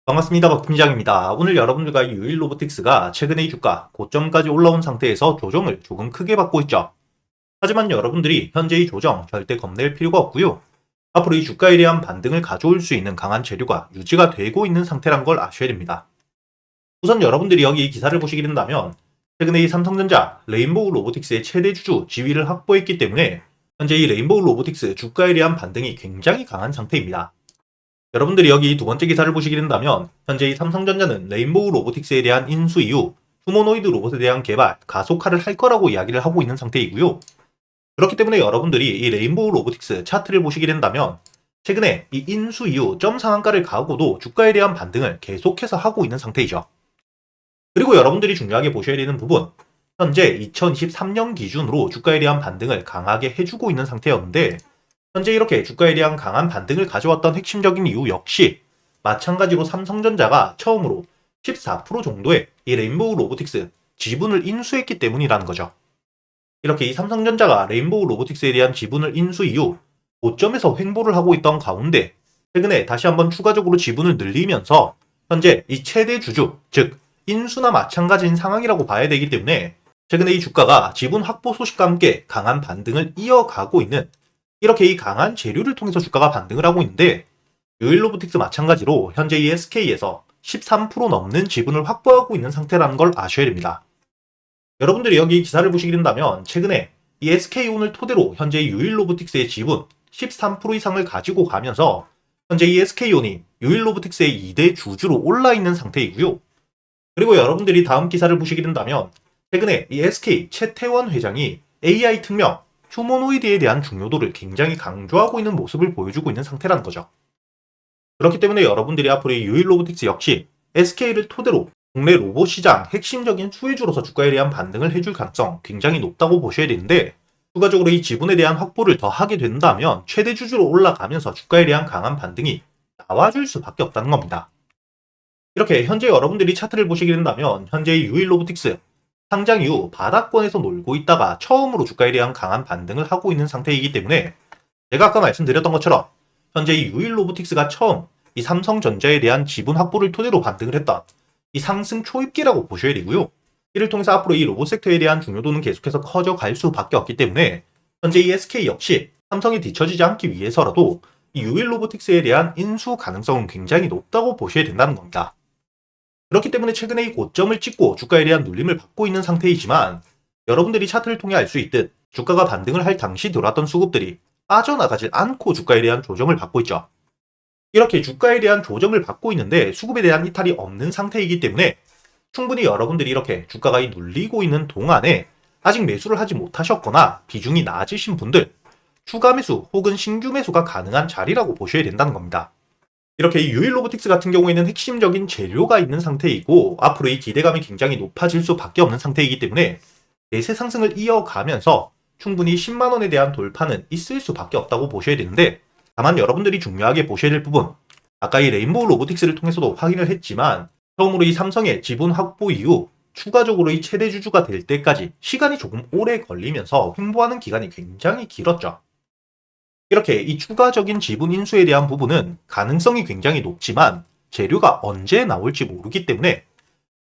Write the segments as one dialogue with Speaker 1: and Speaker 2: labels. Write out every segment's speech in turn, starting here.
Speaker 1: 반갑습니다. 박팀장입니다. 오늘 여러분들과 유일 로보틱스가 최근에 이 주가 고점까지 올라온 상태에서 조정을 조금 크게 받고 있죠. 하지만 여러분들이 현재 이 조정 절대 겁낼 필요가 없고요. 앞으로 이 주가에 대한 반등을 가져올 수 있는 강한 재료가 유지가 되고 있는 상태란 걸 아셔야 됩니다. 우선 여러분들이 여기 이 기사를 보시게 된다면 최근에 이 삼성전자, 레인보우 로보틱스의 최대 주주 지위를 확보했기 때문에 현재 이 레인보우 로보틱스 주가에 대한 반등이 굉장히 강한 상태입니다. 여러분들이 여기 두 번째 기사를 보시게 된다면 현재 이 삼성전자는 레인보우 로보틱스에 대한 인수 이후 휴머노이드 로봇에 대한 개발 가속화를 할 거라고 이야기를 하고 있는 상태이고요. 그렇기 때문에 여러분들이 이 레인보우 로보틱스 차트를 보시게 된다면 최근에 이 인수 이후 점 상한가를 가고도 주가에 대한 반등을 계속해서 하고 있는 상태이죠. 그리고 여러분들이 중요하게 보셔야 되는 부분, 현재 2023년 기준으로 주가에 대한 반등을 강하게 해주고 있는 상태였는데 현재 이렇게 주가에 대한 강한 반등을 가져왔던 핵심적인 이유 역시 마찬가지로 삼성전자가 처음으로 14% 정도의 이 레인보우 로보틱스 지분을 인수했기 때문이라는 거죠. 이렇게 이 삼성전자가 레인보우 로보틱스에 대한 지분을 인수 이후 고점에서 횡보를 하고 있던 가운데 최근에 다시 한번 추가적으로 지분을 늘리면서 현재 이 최대 주주, 즉 인수나 마찬가지인 상황이라고 봐야 되기 때문에 최근에 이 주가가 지분 확보 소식과 함께 강한 반등을 이어가고 있는 이렇게 이 강한 재료를 통해서 주가가 반등을 하고 있는데 유일로보틱스 마찬가지로 현재 이 SK에서 13% 넘는 지분을 확보하고 있는 상태라는 걸 아셔야 됩니다. 여러분들이 여기 기사를 보시게 된다면 최근에 이 SK온을 토대로 현재 유일로보틱스의 지분 13% 이상을 가지고 가면서 현재 이 SK온이 유일로보틱스의 2대 주주로 올라 있는 상태이고요. 그리고 여러분들이 다음 기사를 보시게 된다면 최근에 이 SK 최태원 회장이 AI 특명 휴머노이드에 대한 중요도를 굉장히 강조하고 있는 모습을 보여주고 있는 상태라는 거죠. 그렇기 때문에 여러분들이 앞으로 이 유일로보틱스 역시 SK를 토대로 국내 로봇 시장 핵심적인 수혜주로서 주가에 대한 반등을 해줄 가능성 굉장히 높다고 보셔야 되는데 추가적으로 이 지분에 대한 확보를 더 하게 된다면 최대 주주로 올라가면서 주가에 대한 강한 반등이 나와줄 수밖에 없다는 겁니다. 이렇게 현재 여러분들이 차트를 보시게 된다면 현재 유일로보틱스 상장 이후 바닥권에서 놀고 있다가 처음으로 주가에 대한 강한 반등을 하고 있는 상태이기 때문에 제가 아까 말씀드렸던 것처럼 현재 이 유일로보틱스가 처음 이 삼성전자에 대한 지분 확보를 토대로 반등을 했던 이 상승 초입기라고 보셔야 되고요. 이를 통해서 앞으로 이 로봇 섹터에 대한 중요도는 계속해서 커져갈 수밖에 없기 때문에 현재 이 SK 역시 삼성이 뒤처지지 않기 위해서라도 이 유일로보틱스에 대한 인수 가능성은 굉장히 높다고 보셔야 된다는 겁니다. 그렇기 때문에 최근에 이 고점을 찍고 주가에 대한 눌림을 받고 있는 상태이지만 여러분들이 차트를 통해 알 수 있듯 주가가 반등을 할 당시 들어왔던 수급들이 빠져나가질 않고 주가에 대한 조정을 받고 있죠. 이렇게 주가에 대한 조정을 받고 있는데 수급에 대한 이탈이 없는 상태이기 때문에 충분히 여러분들이 이렇게 주가가 눌리고 있는 동안에 아직 매수를 하지 못하셨거나 비중이 낮으신 분들 추가 매수 혹은 신규 매수가 가능한 자리라고 보셔야 된다는 겁니다. 이렇게 이 유일로보틱스 같은 경우에는 핵심적인 재료가 있는 상태이고 앞으로 이 기대감이 굉장히 높아질 수밖에 없는 상태이기 때문에 대세 상승을 이어가면서 충분히 10만원에 대한 돌파는 있을 수밖에 없다고 보셔야 되는데 다만 여러분들이 중요하게 보셔야 될 부분 아까 이 레인보우 로보틱스를 통해서도 확인을 했지만 처음으로 이 삼성의 지분 확보 이후 추가적으로 이 최대 주주가 될 때까지 시간이 조금 오래 걸리면서 횡보하는 기간이 굉장히 길었죠. 이렇게 이 추가적인 지분 인수에 대한 부분은 가능성이 굉장히 높지만 재료가 언제 나올지 모르기 때문에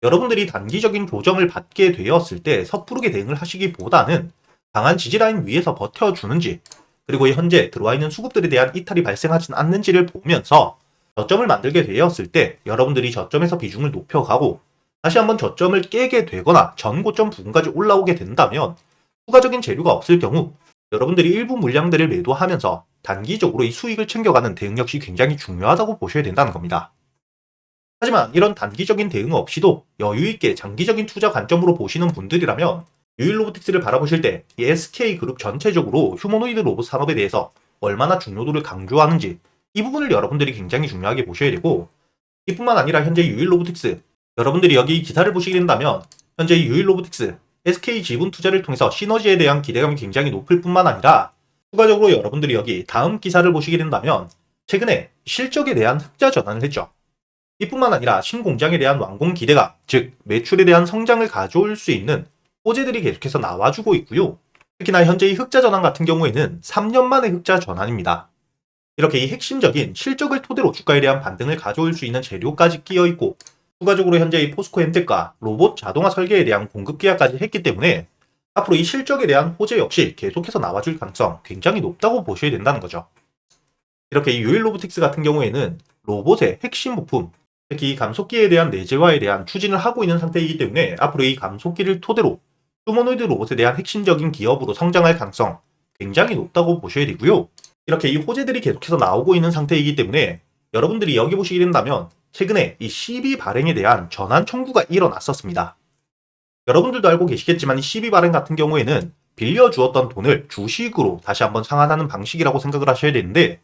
Speaker 1: 여러분들이 단기적인 조정을 받게 되었을 때 섣부르게 대응을 하시기보다는 강한 지지라인 위에서 버텨주는지 그리고 현재 들어와 있는 수급들에 대한 이탈이 발생하진 않는지를 보면서 저점을 만들게 되었을 때 여러분들이 저점에서 비중을 높여가고 다시 한번 저점을 깨게 되거나 전고점 부근까지 올라오게 된다면 추가적인 재료가 없을 경우 여러분들이 일부 물량들을 매도하면서 단기적으로 이 수익을 챙겨가는 대응 역시 굉장히 중요하다고 보셔야 된다는 겁니다. 하지만 이런 단기적인 대응 없이도 여유있게 장기적인 투자 관점으로 보시는 분들이라면 유일로보틱스를 바라보실 때 이 SK그룹 전체적으로 휴머노이드 로봇 산업에 대해서 얼마나 중요도를 강조하는지 이 부분을 여러분들이 굉장히 중요하게 보셔야 되고 이뿐만 아니라 현재 유일로보틱스 여러분들이 여기 기사를 보시게 된다면 현재 유일로보틱스 SK 지분 투자를 통해서 시너지에 대한 기대감이 굉장히 높을 뿐만 아니라 추가적으로 여러분들이 여기 다음 기사를 보시게 된다면 최근에 실적에 대한 흑자 전환을 했죠. 이뿐만 아니라 신공장에 대한 완공 기대감, 즉 매출에 대한 성장을 가져올 수 있는 호재들이 계속해서 나와주고 있고요. 특히나 현재 이 흑자 전환 같은 경우에는 3년 만의 흑자 전환입니다. 이렇게 이 핵심적인 실적을 토대로 주가에 대한 반등을 가져올 수 있는 재료까지 끼어 있고, 추가적으로 현재 이 포스코 엠텍과 로봇 자동화 설계에 대한 공급 계약까지 했기 때문에 앞으로 이 실적에 대한 호재 역시 계속해서 나와줄 가능성 굉장히 높다고 보셔야 된다는 거죠. 이렇게 이 유일로보틱스 같은 경우에는 로봇의 핵심 부품, 특히 이 감속기에 대한 내재화에 대한 추진을 하고 있는 상태이기 때문에 앞으로 이 감속기를 토대로 휴머노이드 로봇에 대한 핵심적인 기업으로 성장할 가능성 굉장히 높다고 보셔야 되고요. 이렇게 이 호재들이 계속해서 나오고 있는 상태이기 때문에 여러분들이 여기 보시게 된다면 최근에 이 CB 발행에 대한 전환 청구가 일어났었습니다. 여러분들도 알고 계시겠지만 이 CB 발행 같은 경우에는 빌려주었던 돈을 주식으로 다시 한번 상환하는 방식이라고 생각을 하셔야 되는데,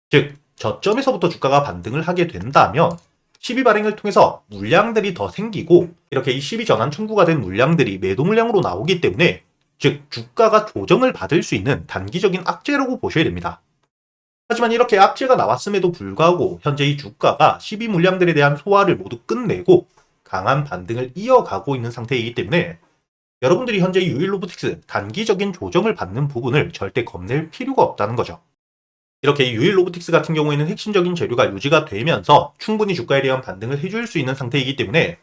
Speaker 1: 즉 저점에서부터 주가가 반등을 하게 된다면 CB 발행을 통해서 물량들이 더 생기고, 이렇게 이 CB 전환 청구가 된 물량들이 매도 물량으로 나오기 때문에 즉 주가가 조정을 받을 수 있는 단기적인 악재라고 보셔야 됩니다. 하지만 이렇게 악재가 나왔음에도 불구하고 현재 이 주가가 12 물량들에 대한 소화를 모두 끝내고 강한 반등을 이어가고 있는 상태이기 때문에 여러분들이 현재 유일로보틱스 단기적인 조정을 받는 부분을 절대 겁낼 필요가 없다는 거죠. 이렇게 유일로보틱스 같은 경우에는 핵심적인 재료가 유지가 되면서 충분히 주가에 대한 반등을 해줄 수 있는 상태이기 때문에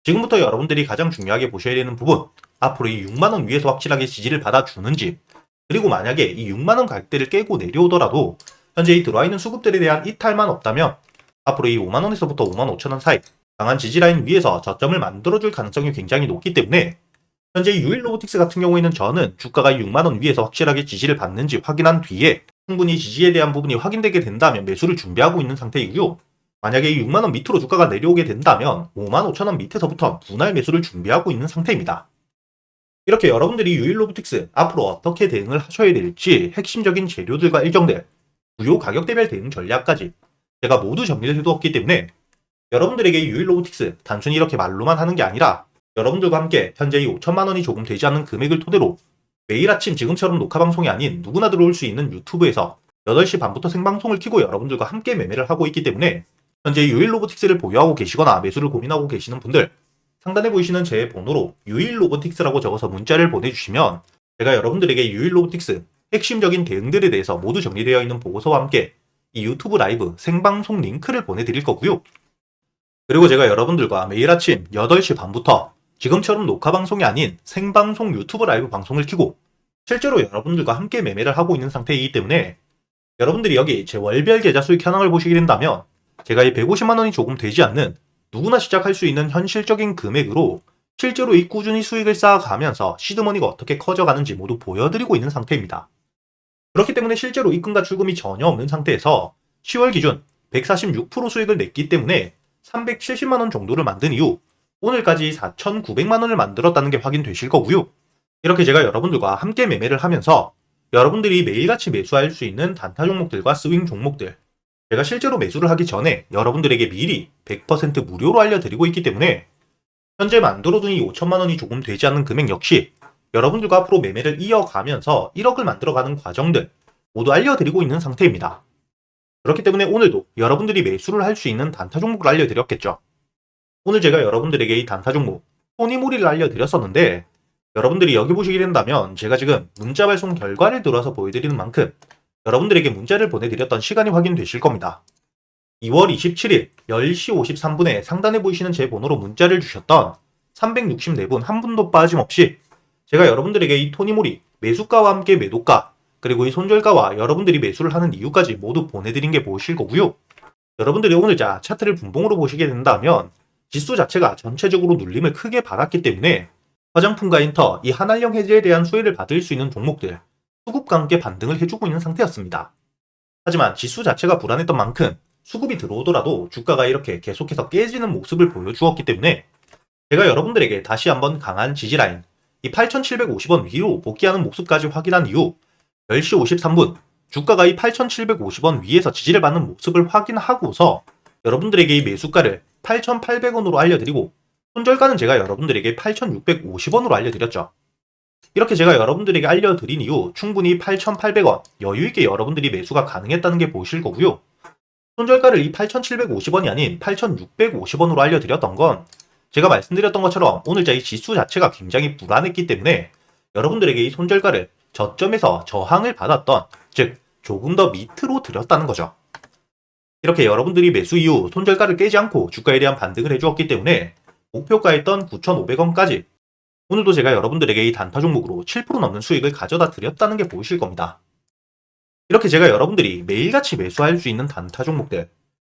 Speaker 1: 지금부터 여러분들이 가장 중요하게 보셔야 되는 부분, 앞으로 이 6만원 위에서 확실하게 지지를 받아주는지, 그리고 만약에 이 6만원 가격대를 깨고 내려오더라도 현재 이 들어와 있는 수급들에 대한 이탈만 없다면 앞으로 이 5만원에서부터 5만 5천원 사이 강한 지지라인 위에서 저점을 만들어줄 가능성이 굉장히 높기 때문에 현재 유일로보틱스 같은 경우에는 저는 주가가 6만원 위에서 확실하게 지지를 받는지 확인한 뒤에 충분히 지지에 대한 부분이 확인되게 된다면 매수를 준비하고 있는 상태이고요. 만약에 이 6만원 밑으로 주가가 내려오게 된다면 5만 5천원 밑에서부터 분할 매수를 준비하고 있는 상태입니다. 이렇게 여러분들이 유일로보틱스 앞으로 어떻게 대응을 하셔야 될지 핵심적인 재료들과 일정들, 주요 가격대별 대응 전략까지 제가 모두 정리를 해두었기 때문에 여러분들에게 유일로보틱스 단순히 이렇게 말로만 하는 게 아니라 여러분들과 함께 현재 이 5천만원이 조금 되지 않는 금액을 토대로 매일 아침 지금처럼 녹화방송이 아닌 누구나 들어올 수 있는 유튜브에서 8시 반부터 생방송을 켜고 여러분들과 함께 매매를 하고 있기 때문에 현재 유일로보틱스를 보유하고 계시거나 매수를 고민하고 계시는 분들, 상단에 보이시는 제 번호로 유일로보틱스라고 적어서 문자를 보내주시면 제가 여러분들에게 유일로보틱스 핵심적인 대응들에 대해서 모두 정리되어 있는 보고서와 함께 이 유튜브 라이브 생방송 링크를 보내드릴 거고요. 그리고 제가 여러분들과 매일 아침 8시 반부터 지금처럼 녹화방송이 아닌 생방송 유튜브 라이브 방송을 켜고 실제로 여러분들과 함께 매매를 하고 있는 상태이기 때문에 여러분들이 여기 제 월별 계좌 수익 현황을 보시게 된다면 제가 이 150만원이 조금 되지 않는 누구나 시작할 수 있는 현실적인 금액으로 실제로 이 꾸준히 수익을 쌓아가면서 시드머니가 어떻게 커져가는지 모두 보여드리고 있는 상태입니다. 그렇기 때문에 실제로 입금과 출금이 전혀 없는 상태에서 10월 기준 146% 수익을 냈기 때문에 370만원 정도를 만든 이후 오늘까지 4,900만원을 만들었다는 게 확인되실 거고요. 이렇게 제가 여러분들과 함께 매매를 하면서 여러분들이 매일같이 매수할 수 있는 단타 종목들과 스윙 종목들, 제가 실제로 매수를 하기 전에 여러분들에게 미리 100% 무료로 알려드리고 있기 때문에 현재 만들어둔 이 5천만원이 조금 되지 않는 금액 역시 여러분들과 앞으로 매매를 이어가면서 1억을 만들어가는 과정들 모두 알려드리고 있는 상태입니다. 그렇기 때문에 오늘도 여러분들이 매수를 할 수 있는 단타 종목을 알려드렸겠죠. 오늘 제가 여러분들에게 이 단타 종목 토니모리를 알려드렸었는데 여러분들이 여기 보시게 된다면 제가 지금 문자 발송 결과를 들어서 보여드리는 만큼 여러분들에게 문자를 보내드렸던 시간이 확인되실 겁니다. 2월 27일 10시 53분에 상단에 보이시는 제 번호로 문자를 주셨던 364분 한 분도 빠짐없이 제가 여러분들에게 이 토니모리 매수가와 함께 매도가, 그리고 이 손절가와 여러분들이 매수를 하는 이유까지 모두 보내드린 게 보이실 거고요. 여러분들이 오늘 차트를 분봉으로 보시게 된다면 지수 자체가 전체적으로 눌림을 크게 받았기 때문에 화장품과 인터, 이 한알령 해지에 대한 수혜를 받을 수 있는 종목들 수급과 함께 반등을 해주고 있는 상태였습니다. 하지만 지수 자체가 불안했던 만큼 수급이 들어오더라도 주가가 이렇게 계속해서 깨지는 모습을 보여주었기 때문에 제가 여러분들에게 다시 한번 강한 지지라인 이 8,750원 위로 복귀하는 모습까지 확인한 이후 10시 53분 주가가 이 8,750원 위에서 지지를 받는 모습을 확인하고서 여러분들에게 이 매수가를 8,800원으로 알려드리고 손절가는 제가 여러분들에게 8,650원으로 알려드렸죠. 이렇게 제가 여러분들에게 알려드린 이후 충분히 8,800원 여유있게 여러분들이 매수가 가능했다는 게 보이실 거고요. 손절가를 이 8,750원이 아닌 8,650원으로 알려드렸던 건 제가 말씀드렸던 것처럼 오늘자 이 지수 자체가 굉장히 불안했기 때문에 여러분들에게 이 손절가를 저점에서 저항을 받았던, 즉 조금 더 밑으로 들였다는 거죠. 이렇게 여러분들이 매수 이후 손절가를 깨지 않고 주가에 대한 반등을 해주었기 때문에 목표가였던 9,500원까지 오늘도 제가 여러분들에게 이 단타 종목으로 7% 넘는 수익을 가져다 드렸다는 게 보이실 겁니다. 이렇게 제가 여러분들이 매일같이 매수할 수 있는 단타 종목들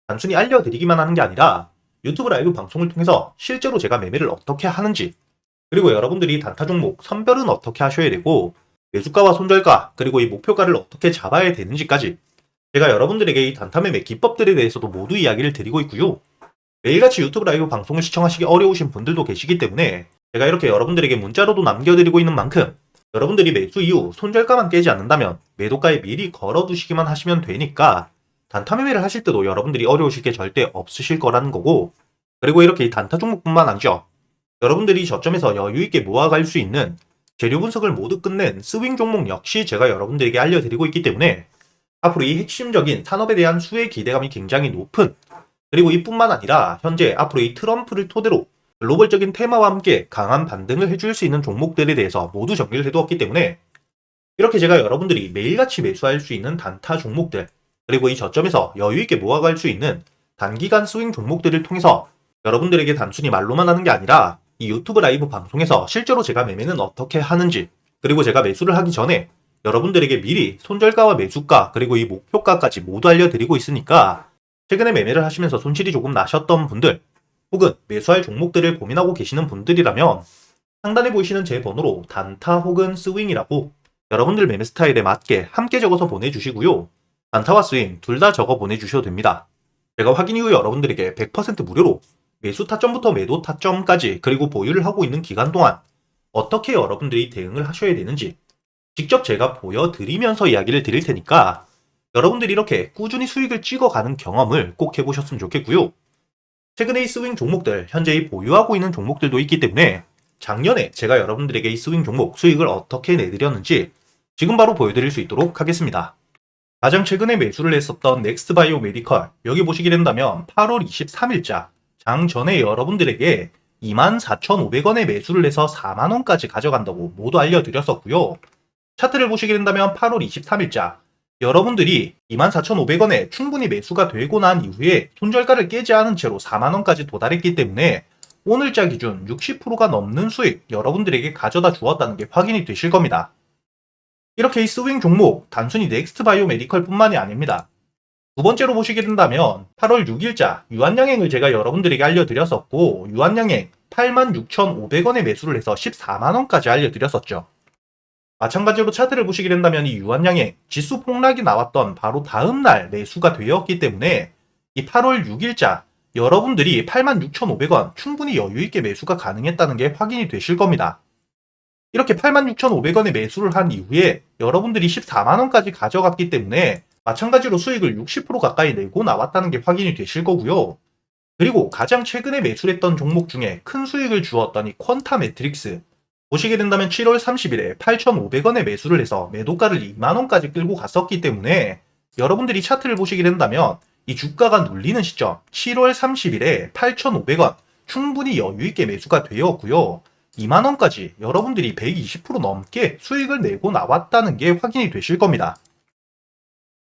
Speaker 1: 단순히 알려드리기만 하는 게 아니라 유튜브 라이브 방송을 통해서 실제로 제가 매매를 어떻게 하는지, 그리고 여러분들이 단타 종목 선별은 어떻게 하셔야 되고 매수가와 손절가 그리고 이 목표가를 어떻게 잡아야 되는지까지 제가 여러분들에게 이 단타 매매 기법들에 대해서도 모두 이야기를 드리고 있고요. 매일같이 유튜브 라이브 방송을 시청하시기 어려우신 분들도 계시기 때문에 제가 이렇게 여러분들에게 문자로도 남겨드리고 있는 만큼 여러분들이 매수 이후 손절가만 깨지 않는다면 매도가에 미리 걸어두시기만 하시면 되니까 단타 매매를 하실 때도 여러분들이 어려우실 게 절대 없으실 거라는 거고, 그리고 이렇게 이 단타 종목뿐만 아니죠. 여러분들이 저점에서 여유있게 모아갈 수 있는 재료 분석을 모두 끝낸 스윙 종목 역시 제가 여러분들에게 알려드리고 있기 때문에 앞으로 이 핵심적인 산업에 대한 수혜 기대감이 굉장히 높은, 그리고 이뿐만 아니라 현재 앞으로 이 트럼프를 토대로 글로벌적인 테마와 함께 강한 반등을 해줄 수 있는 종목들에 대해서 모두 정리를 해두었기 때문에 이렇게 제가 여러분들이 매일같이 매수할 수 있는 단타 종목들, 그리고 이 저점에서 여유있게 모아갈 수 있는 단기간 스윙 종목들을 통해서 여러분들에게 단순히 말로만 하는 게 아니라 이 유튜브 라이브 방송에서 실제로 제가 매매는 어떻게 하는지, 그리고 제가 매수를 하기 전에 여러분들에게 미리 손절가와 매수가 그리고 이 목표가까지 모두 알려드리고 있으니까 최근에 매매를 하시면서 손실이 조금 나셨던 분들, 혹은 매수할 종목들을 고민하고 계시는 분들이라면 상단에 보이시는 제 번호로 단타 혹은 스윙이라고 여러분들 매매 스타일에 맞게 함께 적어서 보내주시고요. 단타와 스윙 둘 다 적어 보내주셔도 됩니다. 제가 확인 이후 여러분들에게 100% 무료로 매수 타점부터 매도 타점까지 그리고 보유를 하고 있는 기간 동안 어떻게 여러분들이 대응을 하셔야 되는지 직접 제가 보여드리면서 이야기를 드릴 테니까 여러분들이 이렇게 꾸준히 수익을 찍어가는 경험을 꼭 해보셨으면 좋겠고요. 최근에 이 스윙 종목들 현재 이 보유하고 있는 종목들도 있기 때문에 작년에 제가 여러분들에게 이 스윙 종목 수익을 어떻게 내드렸는지 지금 바로 보여드릴 수 있도록 하겠습니다. 가장 최근에 매수를 했었던 넥스트바이오 메디컬, 여기 보시게 된다면 8월 23일자 장 전에 여러분들에게 24,500원에 매수를 해서 4만원까지 가져간다고 모두 알려드렸었고요. 차트를 보시게 된다면 8월 23일자 여러분들이 24,500원에 충분히 매수가 되고 난 이후에 손절가를 깨지 않은 채로 4만원까지 도달했기 때문에 오늘자 기준 60%가 넘는 수익 여러분들에게 가져다 주었다는 게 확인이 되실 겁니다. 이렇게 이 스윙 종목 단순히 넥스트바이오 메디컬 뿐만이 아닙니다. 두 번째로 보시게 된다면 8월 6일자 유한양행을 제가 여러분들에게 알려드렸었고, 유한양행 86,500원에 매수를 해서 14만원까지 알려드렸었죠. 마찬가지로 차트를 보시게 된다면 이 유한양행 지수 폭락이 나왔던 바로 다음날 매수가 되었기 때문에 이 8월 6일자 여러분들이 86,500원 충분히 여유있게 매수가 가능했다는 게 확인이 되실 겁니다. 이렇게 86,500원에 매수를 한 이후에 여러분들이 14만원까지 가져갔기 때문에 마찬가지로 수익을 60% 가까이 내고 나왔다는 게 확인이 되실 거고요. 그리고 가장 최근에 매수했던 종목 중에 큰 수익을 주었던 이 퀀타 매트릭스, 보시게 된다면 7월 30일에 8,500원에 매수를 해서 매도가를 2만원까지 끌고 갔었기 때문에 여러분들이 차트를 보시게 된다면 이 주가가 눌리는 시점 7월 30일에 8,500원 충분히 여유있게 매수가 되었고요. 2만원까지 여러분들이 120% 넘게 수익을 내고 나왔다는 게 확인이 되실 겁니다.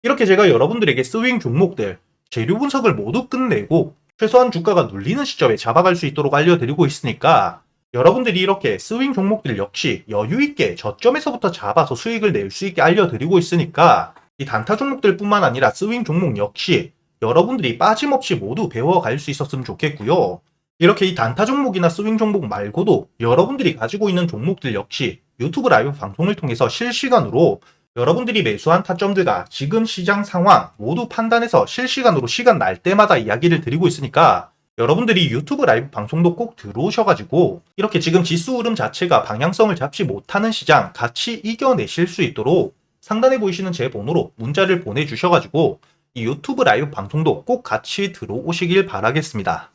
Speaker 1: 이렇게 제가 여러분들에게 스윙 종목들 재료 분석을 모두 끝내고 최소한 주가가 눌리는 시점에 잡아갈 수 있도록 알려드리고 있으니까 여러분들이 이렇게 스윙 종목들 역시 여유있게 저점에서부터 잡아서 수익을 낼 수 있게 알려드리고 있으니까 이 단타 종목들 뿐만 아니라 스윙 종목 역시 여러분들이 빠짐없이 모두 배워갈 수 있었으면 좋겠고요. 이렇게 이 단타 종목이나 스윙 종목 말고도 여러분들이 가지고 있는 종목들 역시 유튜브 라이브 방송을 통해서 실시간으로 여러분들이 매수한 타점들과 지금 시장 상황 모두 판단해서 실시간으로 시간 날 때마다 이야기를 드리고 있으니까 여러분들이 유튜브 라이브 방송도 꼭 들어오셔가지고 이렇게 지금 지수 흐름 자체가 방향성을 잡지 못하는 시장 같이 이겨내실 수 있도록 상단에 보이시는 제 번호로 문자를 보내주셔가지고 이 유튜브 라이브 방송도 꼭 같이 들어오시길 바라겠습니다.